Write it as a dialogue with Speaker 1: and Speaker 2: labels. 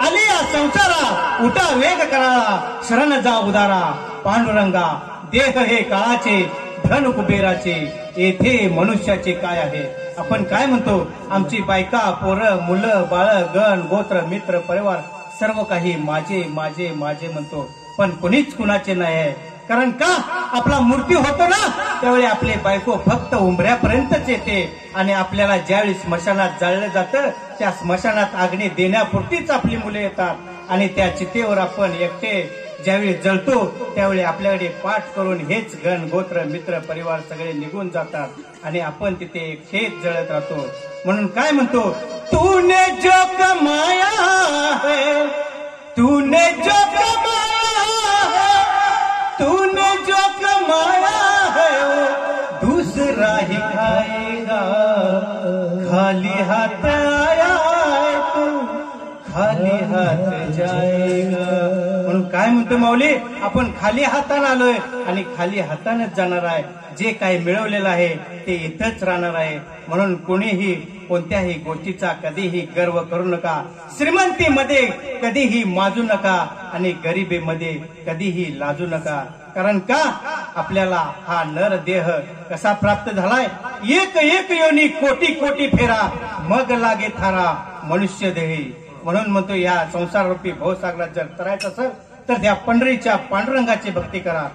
Speaker 1: आली या संसारा उठा वेग कराळा शरण जा उदारा पांडुरंगा देह हे काळाचे धन कुबेराचे येथे मनुष्याचे काय आहे। आपण काय म्हणतो आमची बायका पोरं मुलं बाळ गण गोत्र मित्र परिवार सर्व काही माझे माझे माझे म्हणतो पण कोणीच कुणाचे नाही आहे। कारण का आपला मृत्यू होतो ना त्यावेळी आपले बायको फक्त उंबऱ्यापर्यंतच येते आणि आपल्याला ज्यावेळी स्मशानात जाळलं जातं त्या स्मशानात अग्नी देण्यापुरतीच आपली मुले येतात आणि त्या चितेवर आपण एकटे ज्यावेळी जळतो त्यावेळी आपल्याकडे पाठ करून हेच गण गोत्र मित्र परिवार सगळे निघून जातात आणि आपण तिथे एकटेच जळत राहतो। म्हणून काय म्हणतो तूने जो कमाया है तूने जो कमाया है तूने जो कमाया है वो दूसरा ही खाएगा खाली हाथ आया है तू खाली हाथ जाएगा। म्हणून काय म्हणतो माऊली आपण खाली हाताने आलोय आणि खाली हातानेच जाणार आहे। जे काही मिळवलेलं आहे ते इथंच राहणार आहे। म्हणून कोणीही कोणत्याही गोष्टीचा कधीही गर्व करू नका। श्रीमंतीमध्ये कधीही माजू नका आणि गरिबीमध्ये कधीही लाजू नका। कारण का आपल्याला हा नर देह कसा प्राप्त झालाय एक एक योनी कोटी कोटी फेरा मग लागे थारा मनुष्य देही। म्हणून म्हणतो या संसार रूपी भवसागरात जर करायचं असेल तर त्या पंढरीच्या पांडुरंगाची भक्ती करा।